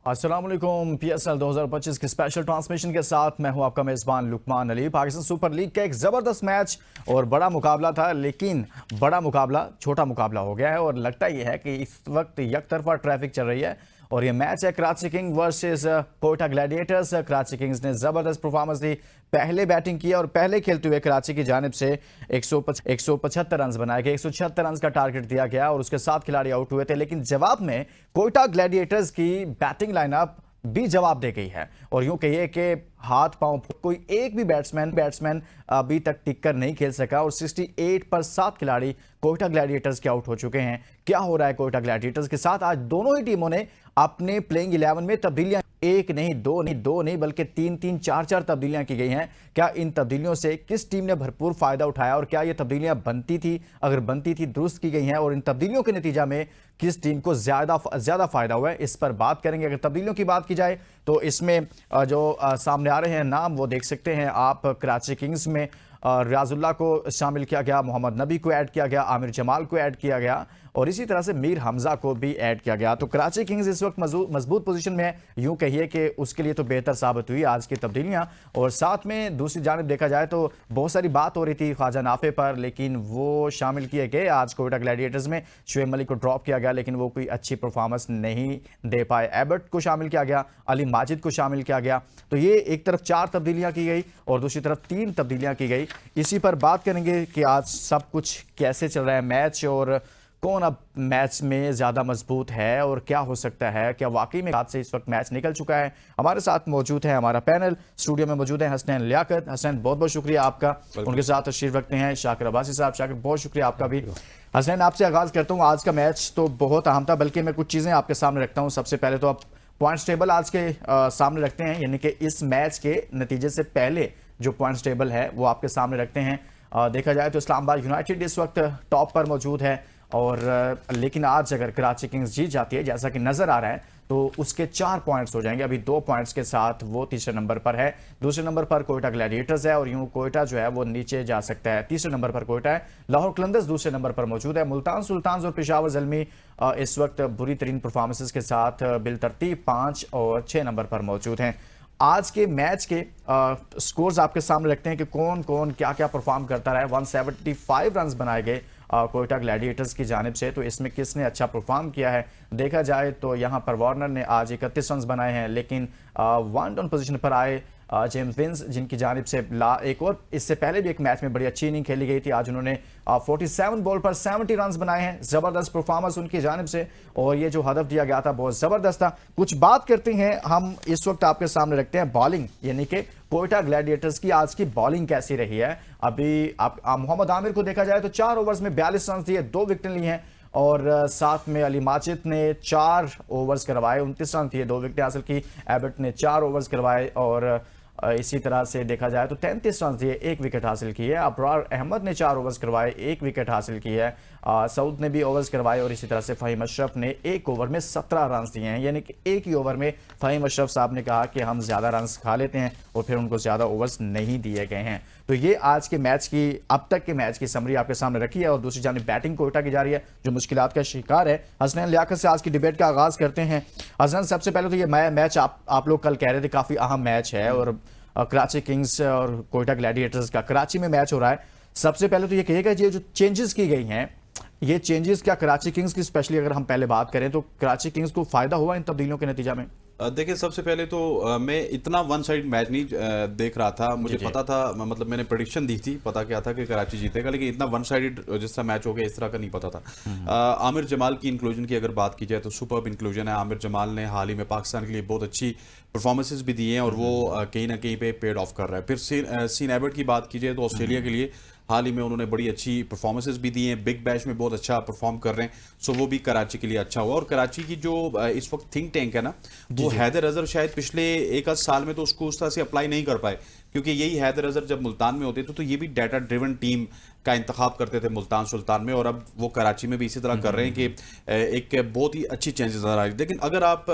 अस्सलाम वालेकुम। पीएसएल 2025 के स्पेशल ट्रांसमिशन के साथ मैं हूं आपका मेजबान लुकमान अली। पाकिस्तान सुपर लीग का एक ज़बरदस्त मैच और बड़ा मुकाबला था, लेकिन बड़ा मुकाबला छोटा मुकाबला हो गया है और लगता यह है कि इस वक्त यकतरफा ट्रैफिक चल रही है और ये मैच है Karachi king versus Quetta Gladiators. Karachi Kings ने ज़बरदस्त परफॉर्मेंस दी, पहले बैटिंग किया और पहले खेलते हुए कराची की जानिब से 175 रन बनाए गए। 176 रन का टारगेट दिया गया और उसके 7 खिलाड़ी आउट हुए थे, लेकिन जवाब में कोयटा ग्लैडिएटर्स की बैटिंग लाइनअप भी जवाब दे गई है और यूं कहिए कि हाथ पांव कोई एक भी बैट्समैन अभी तक टिक कर नहीं खेल सका और 68 पर 7 खिलाड़ी कोयटा ग्लैडिएटर्स के आउट हो चुके हैं। क्या हो रहा है कोयटा ग्लैडिएटर्स के साथ? आज दोनों ही टीमों ने अपने प्लेइंग 11 में तब्दीलियां, एक नहीं दो नहीं बल्कि 3 4 तब्दीलियां की गई हैं। क्या इन तब्दीलियों से किस टीम ने भरपूर फायदा उठाया और क्या ये तब्दीलियां बनती थी? अगर बनती थी दुरुस्त की गई हैं और इन तब्दीलियों के नतीजा में किस टीम को ज्यादा फायदा हुआ है, इस पर बात करेंगे। अगर तब्दीलियों की बात की जाए तो इसमें जो सामने आ रहे हैं नाम वो देख सकते हैं आप। कराची किंग्स में रियाजुल्लाह को शामिल किया गया, मोहम्मद नबी को ऐड किया गया, आमिर जमाल को ऐड किया गया और इसी तरह से मीर हमजा को भी ऐड किया गया। तो कराची किंग्स इस वक्त मजबूत पोजीशन में है, यूं कहिए कि उसके लिए तो बेहतर साबित हुई आज की तब्दीलियां। और साथ में दूसरी जानिब देखा जाए तो बहुत सारी बात हो रही थी ख्वाजा नाफे पर, लेकिन वो शामिल किए गए आज कोयटा ग्लैडिएटर्स में। शुएब मलिक को ड्रॉप किया गया लेकिन वो कोई अच्छी परफॉर्मेंस नहीं दे पाए। एबर्ट को शामिल किया गया, अली माजिद को शामिल किया गया। तो ये एक तरफ 4 तब्दीलियां की गई और दूसरी तरफ 3 तब्दीलियां की गई। इसी पर बात करेंगे कि आज सब कुछ कैसे चल रहा है मैच और कौन अब मैच में ज्यादा मजबूत है और क्या हो सकता है, क्या वाकई में हाथ से इस वक्त मैच निकल चुका है। हमारे साथ मौजूद है, हमारा पैनल स्टूडियो में मौजूद है हसनैन लियाकत। हसनैन बहुत बहुत शुक्रिया आपका। उनके साथ तशरीफ रखते हैं शाकिर अब्बासी साहब। शाकिर बहुत शुक्रिया आपका भी। हसनैन आपसे आगाज करता हूँ। आज का मैच तो बहुत अहम था, बल्कि मैं कुछ चीजें आपके सामने रखता हूँ। सबसे पहले तो आप पॉइंट्स टेबल आज के सामने रखते हैं, यानी कि इस मैच के नतीजे से पहले जो पॉइंट्स टेबल है वो आपके सामने रखते हैं। देखा जाए तो इस्लामाबाद यूनाइटेड इस वक्त टॉप पर मौजूद है और लेकिन आज अगर कराची किंग्स जीत जाती है जैसा कि नजर आ रहा है तो उसके 4 पॉइंट्स हो जाएंगे। अभी 2 पॉइंट्स के साथ वो तीसरे नंबर पर है। दूसरे नंबर पर कोयटा ग्लैडिएटर्स है और यूं कोयटा जो है वो नीचे जा सकता है। तीसरे नंबर पर कोयटा है। लाहौर कलंदर्स दूसरे नंबर पर मौजूद है। मुल्तान सुल्तान्स और पेशावर ज़ल्मी इस वक्त बुरी तरीन परफॉर्मेंसेस के साथ बिलतरतीब 5 और 6 नंबर पर मौजूद हैं। आज के मैच के स्कोर्स आपके सामने रखते हैं कि कौन कौन क्या क्या परफॉर्म करता रहा है। 175 रन बनाए गए कोयटा ग्लैडिएटर्स की जानिब से, तो इसमें किसने अच्छा परफॉर्म किया है देखा जाए तो यहां पर वार्नर ने आज 31 रन बनाए हैं, लेकिन वन डाउन पोजीशन पर आए जेम्स विंस जिनकी जानिब से एक और इससे पहले भी एक मैच में बड़ी अच्छी इनिंग खेली गई थी। आज उन्होंने 47 बॉल पर 70 रन बनाए हैं। जबरदस्त परफॉर्मेंस उनकी जानिब से और ये जो हदफ दिया गया था बहुत जबरदस्त था। कुछ बात करते हैं हम इस वक्त आपके सामने रखते हैं बॉलिंग, यानी कि कोयटा ग्लैडिएटर्स की आज की बॉलिंग कैसी रही है। अभी आप मोहम्मद आमिर को देखा जाए तो 4 ओवर्स में 42 रन दिए, 2 विकेटें ली हैं और साथ में अली माजिद ने 4 ओवर्स करवाए, 29 रन दिए, 2 विकेटें हासिल की। एबर्ट ने 4 ओवर्स करवाए और इसी तरह से देखा जाए तो 33 रन दिए, 1 विकेट हासिल की है। अबरार अहमद ने 4 ओवर्स करवाए, 1 विकेट हासिल की है। सऊद ने भी ओवर्स करवाए और इसी तरह से फ़हीम अशरफ ने 1 ओवर में 17 रन दिए हैं, यानी कि एक ही ओवर में फ़हीम अशरफ साहब ने कहा कि हम ज़्यादा रन खा लेते हैं और फिर उनको ज़्यादा ओवर्स नहीं दिए गए हैं। तो ये आज के मैच की, अब तक के मैच की समरी आपके सामने रखी है और दूसरी जानिब बैटिंग कोयटा की जा रही है जो मुश्किलात का शिकार है। हसनैन लियाकत से आज की डिबेट का आगाज करते हैं। हसनैन, सबसे पहले तो ये मैच आप लोग कल कह रहे थे काफ़ी अहम मैच है और कराची किंग्स और कोयटा ग्लैडिएटर्स का कराची में मैच हो रहा है। सबसे पहले तो ये कहिएगा ये जो चेंजेस की गई हैं, ये चेंजेस क्या कराची किंग्स की, स्पेशली अगर हम पहले बात करें तो कराची किंग्स को फायदा हुआ इन तब्दीलियों के नतीजा में? देखिए, सबसे पहले तो मैं इतना वन साइड मैच नहीं देख रहा था। मुझे पता था, मतलब मैंने प्रेडिक्शन दी थी, पता क्या था कि कराची जीतेगा, लेकिन इतना वन साइडेड जिस तरह मैच हो गया इस तरह का नहीं पता था। आमिर जमाल की इंक्लूजन की अगर बात की जाए तो सुपर्ब इंक्लूजन है। आमिर जमाल ने हाल ही में पाकिस्तान के लिए बहुत अच्छी परफॉर्मेंसेस भी दी हैं और वो कहीं ना कहीं पे पेड ऑफ कर रहा है। फिर सीन एबर्ट की बात की जाए तो ऑस्ट्रेलिया के लिए हाल ही में उन्होंने बड़ी अच्छी परफॉर्मेंसेस भी दी हैं, बिग बैश में बहुत अच्छा परफॉर्म कर रहे हैं, सो वो भी कराची के लिए अच्छा हुआ। और कराची की जो इस वक्त थिंक टैंक है ना, वो हैदर अजहर शायद पिछले 1 साल में तो उसको उस तरह से अप्लाई नहीं कर पाए, क्योंकि यही हैदर अजहर जब मुल्तान में होते थे तो ये भी डाटा ड्रिवन टीम का इंतखाब करते थे मुल्तान सुल्तान में, और अब वो कराची में भी इसी तरह कर रहे हैं कि एक बहुत ही अच्छी चेंजेस नजर आ रही है। लेकिन अगर आप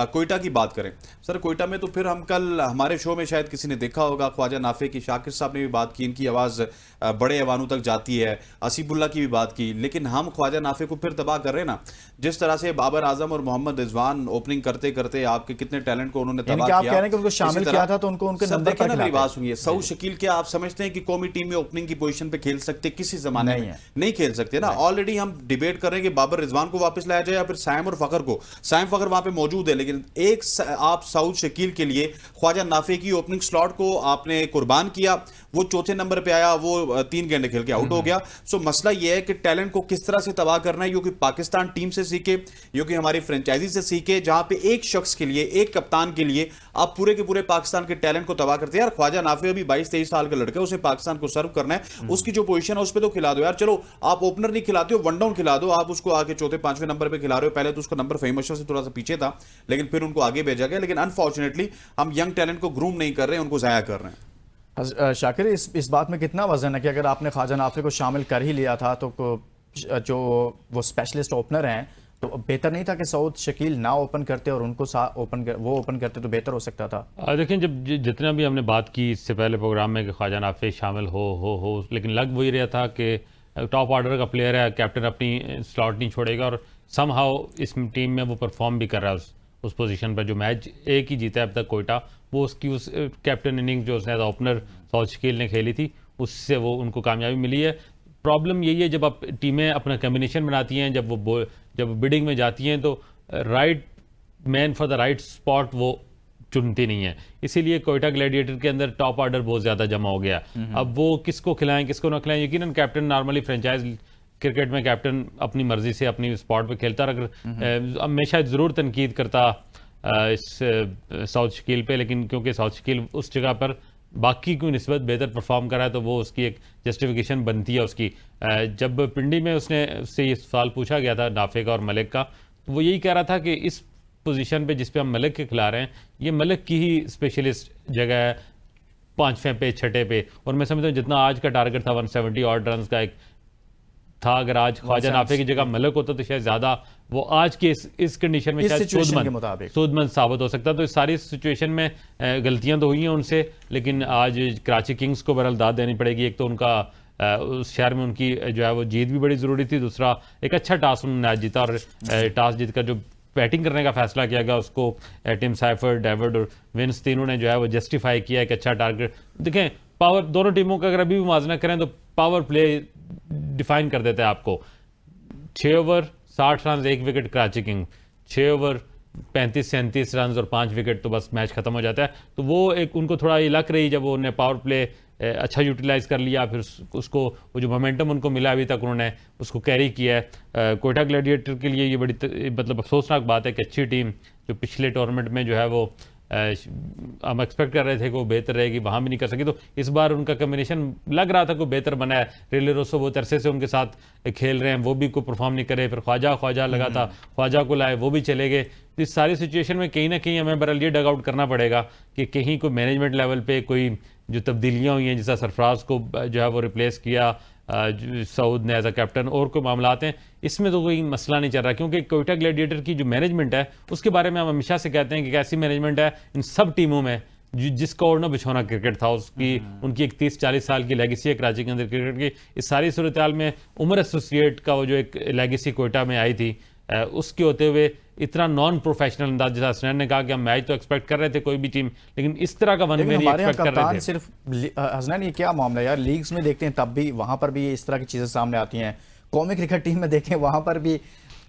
कोयटा की बात करें सर, कोयटा में तो फिर हम कल हमारे शो में शायद किसी ने देखा होगा, ख्वाजा नाफे की शाकिर साहब ने भी बात की, इनकी आवाज़ बड़े ऐवानों तक जाती है, असीबुल्ला की भी बात की, लेकिन हम ख्वाजा नाफे को फिर तबाह कर रहे हैं ना। जिस तरह से बाबर आजम और मोहम्मद रिजवान ओपनिंग करते करते आपके कितने टैलेंट को उन्होंने तबाह आप किया। कह रहे हैं कि उनको शामिल किया था तो उनको उनके नंबर पर मेरी बात सुनिए, सऊद शकील क्या आप समझते हैं कि कौमी टीम में ओपनिंग की पोजीशन पे खेल सकते? किसी जमाने में नहीं खेल सकते ना। ऑलरेडी हम डिबेट कर रहे हैं कि बाबर रिजवान को वापस लाया जाए या फिर साइम और फखर को। साइम फखर वहां पे मौजूद है, लेकिन एक आप सऊद शकील के लिए ख्वाजा नाफे की ओपनिंग स्लॉट को आपने कुर्बान किया, वो चौथे नंबर पे आया, वो 3 गेंद खेल के आउट हो गया। सो मसला यह है कि टैलेंट को किस तरह से तबाह करना है, क्योंकि पाकिस्तान टीम से सीखे, क्योंकि हमारी फ्रेंचाइजी से सीखे, जहां पे एक शख्स के लिए, एक कप्तान के लिए आप पूरे के पूरे पाकिस्तान के टैलेंट को तबाह करते हैं। यार ख्वाजा नाफे अभी 22-23 साल का लड़का है, उसे पाकिस्तान को सर्व करना है, उसकी जो पोजीशन है उस पर तो खिला दो यार। चलो आप ओपनर नहीं खिलाते हो, वन डाउन खिला दो, आप उसको आगे चौथे 5वें नंबर पे खिला रहे हो। पहले तो उसका नंबर फहीम अशरफ से थोड़ा सा पीछे था, लेकिन फिर उनको आगे भेजा गया। लेकिन अनफॉर्चुनेटली हम यंग टैलेंट को ग्रूम नहीं कर रहे हैं, उनको जाया कर रहे हैं। शाकिर, इस बात में कितना वजन है कि अगर आपने ख्वाजा नाफे को शामिल कर ही लिया था तो जो वो स्पेशलिस्ट ओपनर हैं, तो बेहतर नहीं था कि सऊद शकील ना ओपन करते और उनको वो ओपन करते तो बेहतर हो सकता था? देखिए, जब जितना भी हमने बात की इससे पहले प्रोग्राम में कि ख्वाजा नाफे शामिल हो, लेकिन लग वही रहा था कि टॉप ऑर्डर का प्लेयर है, कैप्टन अपनी स्लॉट नहीं छोड़ेगा, और समहाउ इस टीम में वो परफॉर्म भी कर रहा है उस पोजीशन पर। जो मैच एक ही जीता है अब तक कोयटा, वो उसकी उस कैप्टन इनिंग जो उसने ओपनर सऊद शकील ने खेली थी, उससे वो उनको कामयाबी मिली है। प्रॉब्लम यही है, जब आप टीमें अपना कम्बिनेशन बनाती हैं, जब बिडिंग में जाती हैं, तो right man for the right spot वो चुनती नहीं है। इसीलिए कोयटा ग्लैडिएटर के अंदर टॉप ऑर्डर बहुत ज़्यादा जमा हो गया। अब वो किसको खिलाएं किसको ना खिलाएं, यकीनन कैप्टन नॉर्मली फ्रेंचाइज क्रिकेट में कैप्टन अपनी मर्जी से अपनी स्पॉट पे खेलता, और अगर मैं शायद ज़रूर तनकीद करता इस सऊद शकील पे, लेकिन क्योंकि सऊद शकील उस जगह पर बाकी की निस्बत बेहतर परफॉर्म करा है, तो वो उसकी एक जस्टिफिकेशन बनती है उसकी। जब पिंडी में उससे ये सवाल पूछा गया था नाफे का और मलिक का, तो वो यही कह रहा था कि इस पोजीशन पे जिस पे हम मलिक के खिला रहे हैं, ये मलिक की ही स्पेशलिस्ट जगह है, 5वें पे 6ठे पे। और मैं समझता हूँ जितना आज का टारगेट था 170 ऑड रन का एक था, अगर आज ख्वाजा नाफे की जगह मलिक होता तो शायद ज्यादा वो आज के इस कंडीशन में शायद सूदमंद साबित हो सकता। तो इस सारी सिचुएशन में गलतियां तो हुई हैं उनसे, लेकिन आज कराची किंग्स को बहरहाल दाद देनी पड़ेगी। एक तो उनका उस शहर में उनकी जो है वो जीत भी बड़ी ज़रूरी थी, दूसरा एक अच्छा टास्क उन्होंने आज जीता, और टास्क जीतकर जो बैटिंग करने का फैसला किया गया उसको टिम साइफर्ड, डेविड और विंस तीनों ने जो है वो जस्टिफाई किया। एक अच्छा टारगेट देखें, पावर दोनों टीमों का अगर अभी भी मुआवजा करें तो पावर प्ले डिफाइन कर देता है आपको। 6 over 60 run 1 wicket Karachi king, 6 over 35-37 run और 5 विकेट, तो बस मैच खत्म हो जाता है। तो वो एक उनको थोड़ा ये लक रही जब उन्होंने पावर प्ले अच्छा यूटिलाइज कर लिया, फिर उसको वो जो मोमेंटम उनको मिला अभी तक उन्होंने उसको कैरी किया है। कोयटा ग्लैडिएटर के लिए ये बड़ी मतलब अफसोसनाक बात है कि अच्छी टीम जो पिछले टूर्नामेंट में जो है वो हम एक्सपेक्ट कर रहे थे कि वो बेहतर रहेगी, वहाँ भी नहीं कर सकी। तो इस बार उनका कम्बिनेशन लग रहा था कोई बेहतर बना है। रेले रोसो बहुत अरसे से उनके साथ खेल रहे हैं, वो भी कोई परफॉर्म नहीं करे। फिर ख्वाजा लगा था, ख्वाजा को लाए, वो भी चले गए। तो इस सारी सिचुएशन में कहीं ना कहीं हमें बहरहाल ये डग आउट करना पड़ेगा कि कहीं कोई मैनेजमेंट लेवल पे कोई जो तब्दीलियाँ हुई हैं, जैसा सरफराज को जो है वो रिप्लेस किया सऊद ने एज अ कैप्टन, और कोई मामला हैं, इसमें तो कोई मसला नहीं चल रहा। क्योंकि कोयटा ग्लैडिएटर की जो मैनेजमेंट है उसके बारे में हम हमेशा से कहते हैं कि कैसी मैनेजमेंट है इन सब टीमों में जिसका ओढ़ना बिछौना क्रिकेट था, उसकी उनकी एक 30-40 साल की लेगेसी है कराची के अंदर क्रिकेट की। इस सारी सूरत हाल में उमर एसोसिएट का वो जो एक लेगेसी कोयटा में आई थी, उसके होते हुए इतना नॉन प्रोफेशनल अंदाज, जैसा हसनैन ने कहा कि हम मैच तो एक्सपेक्ट कर रहे थे कोई भी टीम, लेकिन इस तरह का वन में नहीं एक्सपेक्ट कर रहे थे। सिर्फ हसनैन, ये क्या मामला है यार? लीग्स में देखते हैं तब भी वहां पर भी इस तरह की चीजें सामने आती हैं। कौमी क्रिकेट टीम में देखें वहां पर भी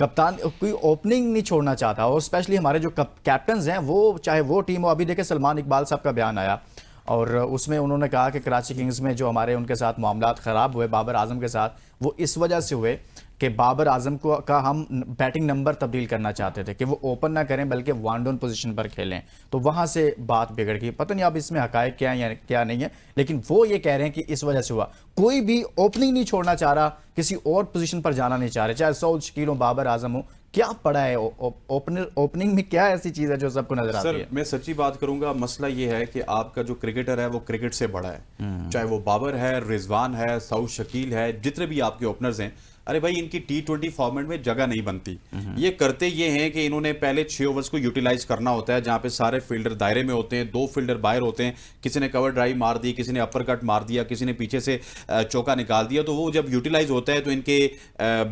कप्तान कोई ओपनिंग नहीं छोड़ना चाहता, और स्पेशली हमारे जो कैप्टन हैं वो, चाहे वो टीम हो, अभी देखें सलमान इकबाल साहब का बयान आया और उसमें उन्होंने कहा कि कराची किंग्स में जो हमारे उनके साथ मामला ख़राब हुए बाबर आजम के साथ, वो इस वजह से हुए कि बाबर आजम को का हम बैटिंग नंबर तब्दील करना चाहते थे कि वो ओपन ना करें बल्कि वन डाउन पोजीशन पर खेलें, तो वहां से बात बिगड़ गई। पता नहीं अब इसमें हकायक क्या है या क्या नहीं है, लेकिन वो ये कह रहे हैं कि इस वजह से हुआ। कोई भी ओपनिंग नहीं छोड़ना चाह रहा, किसी और पोजीशन पर जाना नहीं चाह रहे, चाहे सऊद, शकील हो, बाबर आजम हो। क्या पड़ा है ओपनिंग में, क्या ऐसी चीज है जो सबको नजर आती है? सर मैं सच्ची बात करूंगा, मसला ये है कि आपका जो क्रिकेटर है वो क्रिकेट से बड़ा है, चाहे वो बाबर है, रिजवान है, सऊद, शकील है, जितने भी आपके ओपनर्स हैं। अरे भाई इनकी T20 फॉर्मेट में जगह नहीं बनती। ये करते ये हैं कि इन्होंने पहले 6 ओवर्स को यूटिलाइज करना होता है, जहां पे सारे फील्डर दायरे में होते हैं, 2 फील्डर बाहर होते हैं, किसी ने कवर ड्राइव मार दी, किसी ने अपर कट मार दिया, किसी ने पीछे से चौका निकाल दिया। तो वो जब यूटिलाइज होता है तो इनके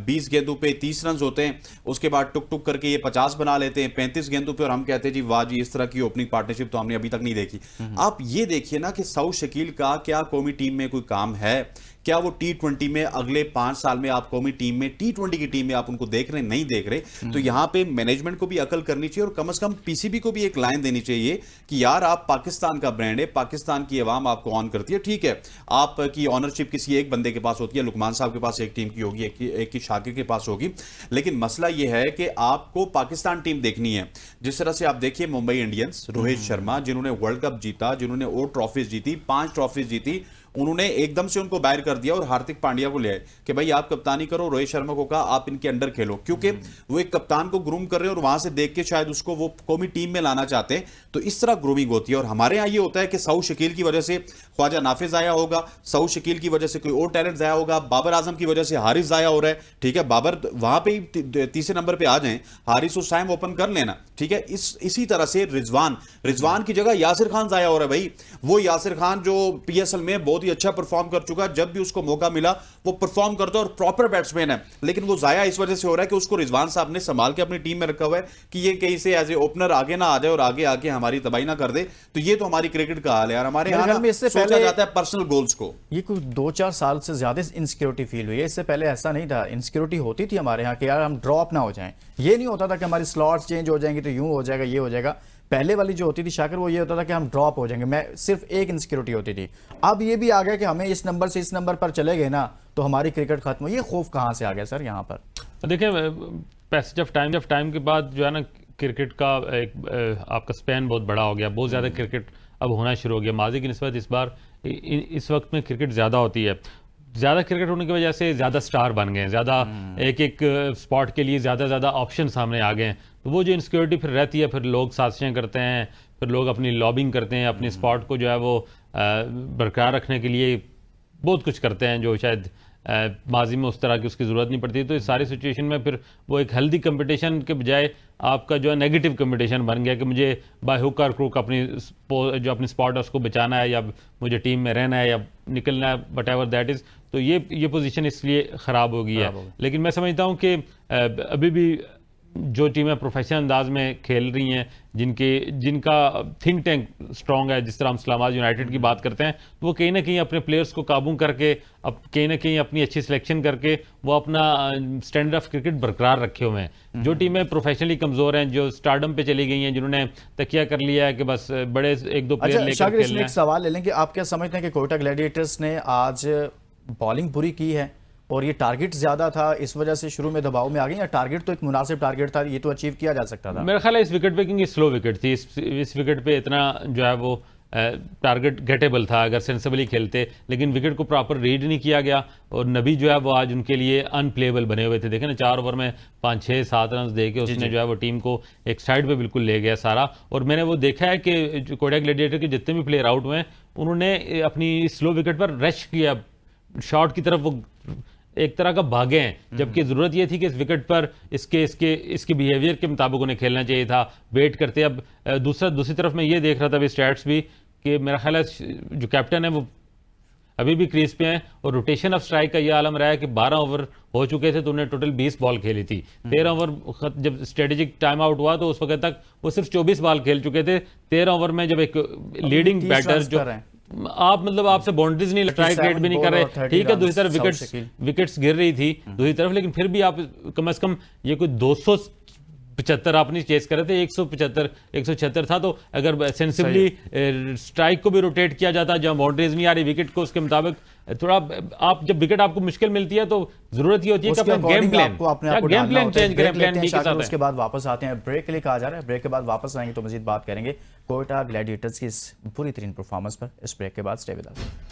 20 गेंदों पे 30 रन होते हैं, उसके बाद टुक टुक करके ये 50 बना लेते हैं 35 गेंदों पे, और हम कहते हैं जी वाह जी, इस तरह की ओपनिंग पार्टनरशिप तो हमने अभी तक नहीं देखी। आप ये देखिए ना कि सऊद, शकील का क्या कौमी टीम में कोई काम है? क्या वो T20 में अगले 5 साल में आप कौमी टीम में, T20 की टीम में आप उनको देख रहे नहीं देख रहे? तो यहां पे मैनेजमेंट को भी अकल करनी चाहिए, और कम से कम पीसीबी को भी एक लाइन देनी चाहिए कि यार आप पाकिस्तान का ब्रांड है, पाकिस्तान की अवाम आपको ऑन करती है, ठीक है आपकी ऑनरशिप किसी एक बंदे के पास होती है, लुकमान साहब के पास एक टीम की होगी, एक की शाकिर के पास होगी, लेकिन मसला यह है कि आपको पाकिस्तान टीम देखनी है। जिस तरह से आप देखिए मुंबई इंडियंस, रोहित शर्मा जिन्होंने वर्ल्ड कप जीता, जिन्होंने और ट्रॉफीज जीती, 5 ट्रॉफीज जीती, उन्होंने एकदम से उनको बाहर कर दिया और हार्दिक पांड्या को ले आए कि भाई आप कप्तानी करो, रोहित शर्मा को कहा आप इनके अंडर खेलो, क्योंकि वो एक कप्तान को ग्रूम कर रहे हैं और वहां से देख के शायद उसको वो कौमी टीम में लाना चाहते हैं। तो इस तरह ग्रूमिंग होती है। और हमारे यहाँ ये होता है कि सऊद, शकील की वजह से ख्वाजा नाफिज आया होगा, सऊद, शकील की वजह से कोई और टैलेंट जाया होगा, बाबर आजम की वजह से हारिस जाया हो रहा है, ठीक है बाबर वहां पे ही तीसरे नंबर पे आ जाए, हारिस उस टाइम ओपन कर लेना, ठीक है। इसी तरह से रिजवान की जगह यासिर खान जाया हो रहा है। भाई वो यासिर खान जो PSL में बहुत ही अच्छा परफॉर्म कर चुका, जब भी उसको मौका मिला वो परफॉर्म करता है और प्रॉपर बैट्समैन है, लेकिन वो जाया इस वजह से हो रहा है कि उसको रिजवान साहब ने संभाल के अपनी टीम में रखा हुआ है कि ये कहीं से एज ए ओपनर आगे ना आ जाए और आगे आके हमारी तबाही ना कर दे। तो ये तो हमारी क्रिकेट का हाल है यार। हमारे यहाँ में इससे सोचा पहले जाता है पर्सनल गोल्स को। ये कुछ 2-4 साल से ज्यादा इनसिक्योरिटी फील हुई है। इससे पहले ऐसा नहीं था, इनसिक्योरिटी होती थी हमारे यहाँ कि यार हम ड्रॉप ना हो जाएं। ये नहीं होता था कि हमारी स्लॉट्स चेंज हो जाएंगे तो यूं हो जाएगा, ये हो जाएगा। पहले वाली जो होती थी शाकिर, वो ये होता था कि हम ड्रॉप हो जाएंगे, मैं सिर्फ एक इनसिक्योरिटी होती थी। अब ये भी आ गया कि हमें इस नंबर से इस नंबर पर चले गए ना तो हमारी क्रिकेट खत्म हो। ये खौफ कहाँ से आ गया सर यहाँ पर? देखिए पैसेज ऑफ टाइम के बाद जो है ना क्रिकेट का एक आपका स्पैन बहुत बड़ा हो गया, बहुत ज़्यादा क्रिकेट अब होना शुरू हो गया। माजी की निस्बत इस बार इस वक्त में क्रिकेट ज़्यादा होती है। ज़्यादा क्रिकेट होने की वजह से ज़्यादा स्टार बन गए हैं, ज़्यादा एक स्पॉट के लिए ज़्यादा ऑप्शन सामने आ गए हैं। तो वो जो इनसिक्योरिटी फिर रहती है, फिर लोग साजिशें करते हैं, फिर लोग अपनी लॉबिंग करते हैं, अपनी स्पॉट को जो है वो बरकरार रखने के लिए बहुत कुछ करते हैं जो शायद माजी में उस तरह की उसकी ज़रूरत नहीं पड़ती। तो इस सारी सिचुएशन में फिर वो एक हेल्दी कंपटीशन के बजाय आपका जो है नेगेटिव कंपटीशन बन गया कि मुझे बाय हुक और क्रूक अपनी स्पॉट है उसको बचाना है, या मुझे टीम में रहना है या निकलना है, वट एवर दैट इज़। तो ये पोजीशन इसलिए ख़राब हो गई है। लेकिन मैं समझता हूँ कि अभी भी जो टीमें प्रोफेशनल अंदाज में खेल रही हैं, जिनका थिंक टैंक स्ट्रॉन्ग है, जिस तरह हम इस्लामाबाद यूनाइटेड की बात करते हैं, तो वो कहीं ना कहीं अपने प्लेयर्स को काबू करके, अब कहीं ना कहीं अपनी अच्छी सिलेक्शन करके वो अपना स्टैंडर्ड ऑफ क्रिकेट बरकरार रखे हुए हैं। जो टीमें प्रोफेशनली कमज़ोर हैं, जो स्टारडम पे चली गई हैं, जिन्होंने तकिया कर लिया है कि बस बड़े 1-2 प्लेयर लेकर खेलना है। एक सवाल ले लें कि आप क्या समझते हैं कि कोयटा ग्लैडिएटर्स ने आज बॉलिंग बुरी की है और ये टारगेट ज्यादा था, इस वजह से शुरू में दबाव में आ गई, या टारगेट तो एक मुनासिब टारगेट था, ये तो अचीव किया जा सकता था? मेरा ख्याल है इस विकेट पे, क्योंकि स्लो विकेट थी, इस विकेट पे इतना जो है वो टारगेट गेटेबल था अगर सेंसिबली खेलते, लेकिन विकेट को प्रॉपर रीड नहीं किया गया और नबी जो है वो आज उनके लिए अनप्लेबल बने हुए थे। देखें ना 4 ओवर में 5-6-7 रन दे के उसने जो है वो टीम को एक साइड पे बिल्कुल ले गया सारा। और मैंने वो देखा है कि कोयटा ग्लैडिएटर के जितने भी प्लेयर आउट हुए हैं उन्होंने अपनी स्लो विकेट पर रश किया, शॉट की तरफ वो एक तरह का भागे हैं, जबकि जरूरत यह थी कि इस विकेट पर इसके बिहेवियर के मुताबिक उन्हें खेलना चाहिए था, वेट करते। अब दूसरी तरफ मैं ये देख रहा था अभी स्टैट्स भी कि मेरा ख्याल है जो कैप्टन है वो अभी भी क्रीज पे हैं और रोटेशन ऑफ स्ट्राइक का ये आलम रहा है कि 12 ओवर हो चुके थे तो उन्हें टोटल 20 बॉल खेली थी। 13 ओवर जब स्ट्रेटेजिक टाइम आउट हुआ तो उस वक्त तक वो सिर्फ 24 बॉल खेल चुके थे। 13 ओवर में जब एक लीडिंग बैटर जो आप मतलब आपसे बाउंड्रीज नहीं, स्ट्राइक रेट भी नहीं कर रहे, ठीक है, दूसरी तरफ विकेट्स गिर रही थी दूसरी तरफ, लेकिन फिर भी आप कम से कम ये कोई 75 आप नहीं चेस कर रहे थे, 175 176 था। तो अगर सेंसिबली स्ट्राइक को भी रोटेट किया जाता, जहां बाउंड्रीज नहीं आ रही विकेट को, उसके मुताबिक थोड़ा आप जब विकेट आपको मुश्किल मिलती है तो जरूरत ही होती है कि अपना गेम प्लान चेंज करें, प्लान बी के साथ। उसके बाद वापस आते हैं, ब्रेक के लिए कहा जा रहा है, ब्रेक के बाद वापस आएंगे तो मजीद बात करेंगे कोयटा ग्लैडिएटर्स की इस बुरी तरीन परफॉर्मेंस पर। इस ब्रेक के बाद स्टे विद अस।